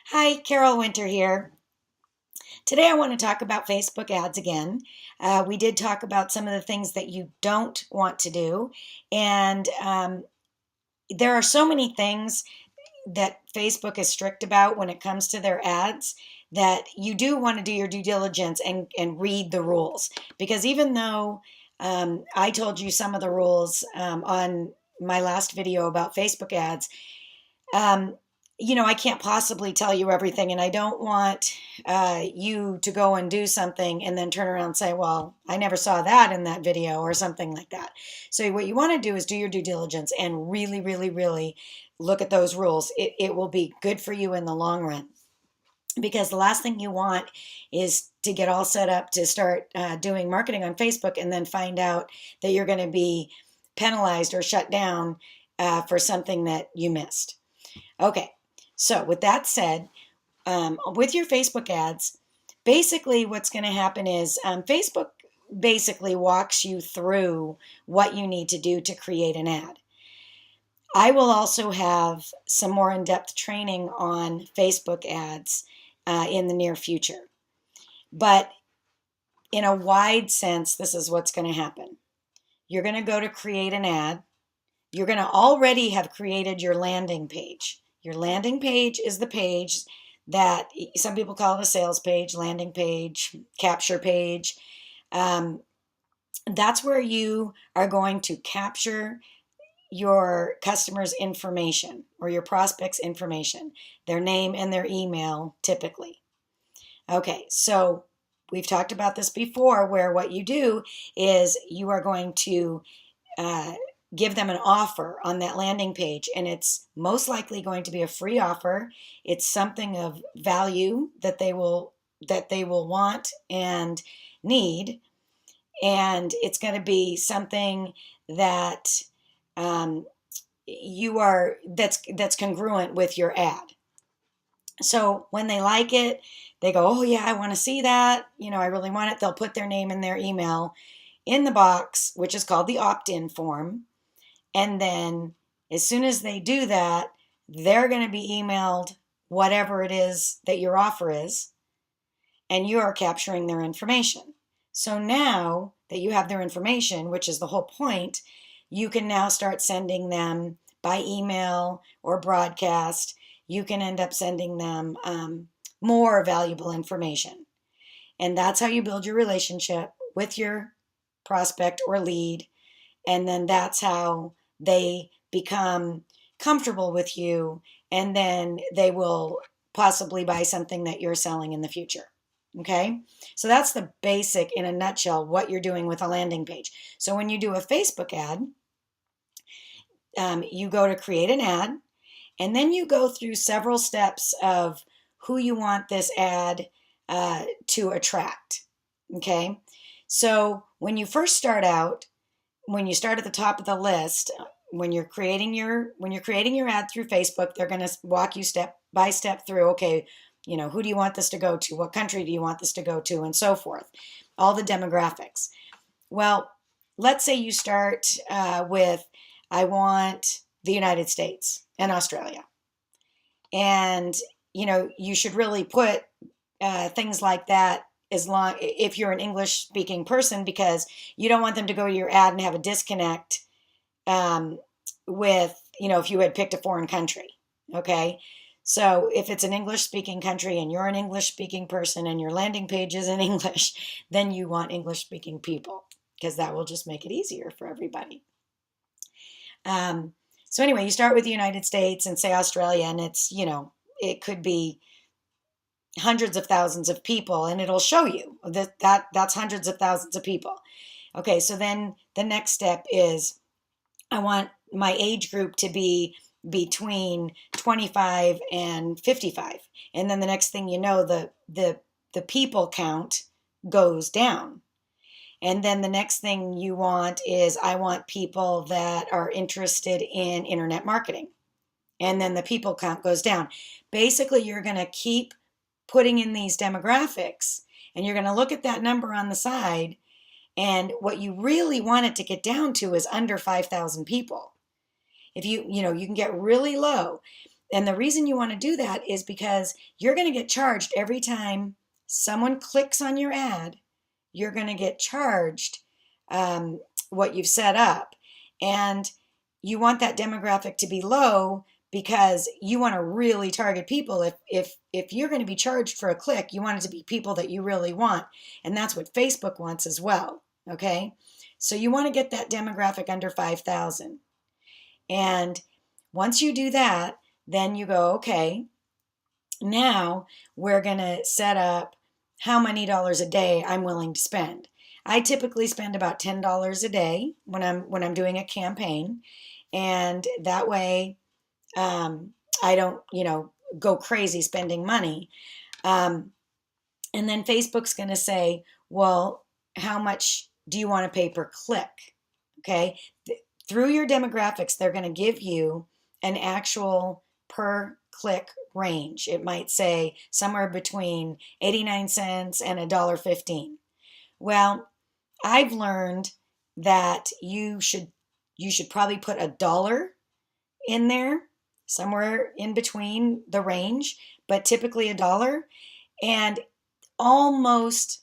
Hi, Carol Winter here. Today I want to talk about Facebook ads again. We did talk about some of the things that you don't want to do, and there are so many things that Facebook is strict about when it comes to their ads that you do want to do your due diligence and read the rules. Because even though I told you some of the rules on my last video about Facebook ads, um, I can't possibly tell you everything, and I don't want you to go and do something and then turn around and say, well, I never saw that in that video or something like that. So, what you want to do is do your due diligence and really, really, really look at those rules. It will be good for you in the long run because the last thing you want is to get all set up to start doing marketing on Facebook and then find out that you're going to be penalized or shut down for something that you missed. Okay, so with that said, with your Facebook ads, basically what's going to happen is Facebook basically walks you through what you need to do to create an ad. I will also have some more in depth training on Facebook ads in the near future. But in a wide sense, this is what's going to happen. You're going to go to create an ad. You're going to already have created your landing page. Your landing page is the page that some people call it a sales page, landing page, capture page. That's where you are going to capture your customer's information or your prospect's information, their name and their email typically. Okay, so we've talked about this before where what you do is you are going to uh, give them an offer on that landing page, and it's most likely going to be a free offer. It's something of value that they will want and need, and it's going to be something that um, that's congruent with your ad. So when they like it, they go, oh yeah, I want to see that, I really want it. They'll put their name and their email in the box, which is called the opt-in form. And then as soon as they do that, they're going to be emailed whatever it is that your offer is, and you are capturing their information. So now that you have their information, which is the whole point, you can now start sending them by email or broadcast. You can end up sending them more valuable information. And that's how you build your relationship with your prospect or lead. And then that's how they become comfortable with you, and then they will possibly buy something that you're selling in the future. Okay, so that's the basic in a nutshell what you're doing with a landing page. So when you do a Facebook ad, you go to create an ad, and then you go through several steps of who you want this ad to attract. Okay, so when you first start out, when you start at the top of the list, when you're creating your ad through Facebook, they're going to walk you step by step through, okay, who do you want this to go to? What country do you want this to go to? And so forth. All the demographics. Well, let's say you start with, I want the United States and Australia. And, you should really put things like that as long if you're an English speaking person, because you don't want them to go to your ad and have a disconnect with, if you had picked a foreign country. Okay. So if it's an English speaking country and you're an English speaking person and your landing page is in English, then you want English speaking people, because that will just make it easier for everybody. So anyway, you start with the United States and say Australia, and it could be hundreds of thousands of people, and it'll show you that's hundreds of thousands of people. Okay, so then the next step is, I want my age group to be between 25 and 55. And then the next thing you know, the people count goes down. And then the next thing you want is, I want people that are interested in internet marketing. And then the people count goes down. Basically, you're going to keep putting in these demographics, and you're going to look at that number on the side. And what you really want it to get down to is under 5,000 people. If you can get really low. And the reason you want to do that is because you're going to get charged every time someone clicks on your ad. You're going to get charged what you've set up. And you want that demographic to be low because you want to really target people. If you're going to be charged for a click, you want it to be people that you really want. And that's what Facebook wants as well. Okay. So you want to get that demographic under 5,000. And once you do that, then you go, okay, now we're going to set up how many dollars a day I'm willing to spend. I typically spend about $10 a day when I'm doing a campaign, and that way I don't, go crazy spending money. And then Facebook's going to say, well, how much do you want to pay per click? Okay. Through your demographics, they're going to give you an actual per click range. It might say somewhere between 89 cents and $1.15. Well, I've learned that you should probably put $1 in there, somewhere in between the range, but typically $1. And almost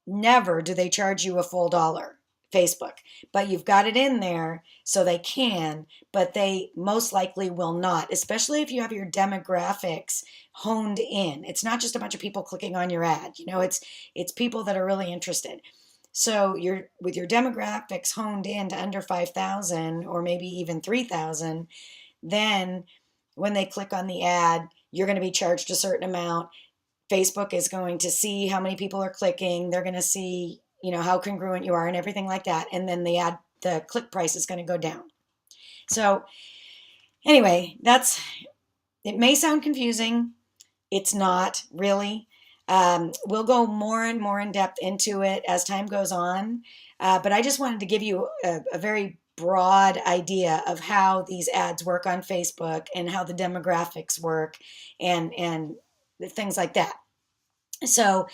never do they charge you a full dollar, Facebook. But you've got it in there so they can, but they most likely will not, especially if you have your demographics honed in. It's not just a bunch of people clicking on your ad. It's people that are really interested. So with your demographics honed in to under 5,000 or maybe even 3,000, then when they click on the ad, you're going to be charged a certain amount. Facebook is going to see how many people are clicking. They're going to see, how congruent you are and everything like that. And then the click price is going to go down. So anyway, it may sound confusing. It's not really. We'll go more and more in depth into it as time goes on. But I just wanted to give you a very broad idea of how these ads work on Facebook and how the demographics work and things like that. So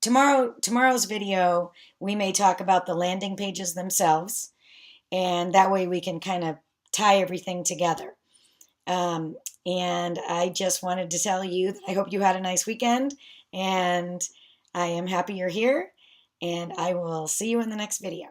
tomorrow's video, we may talk about the landing pages themselves, and that way we can kind of tie everything together. And I just wanted to tell you that I hope you had a nice weekend, and I am happy you're here, and I will see you in the next video.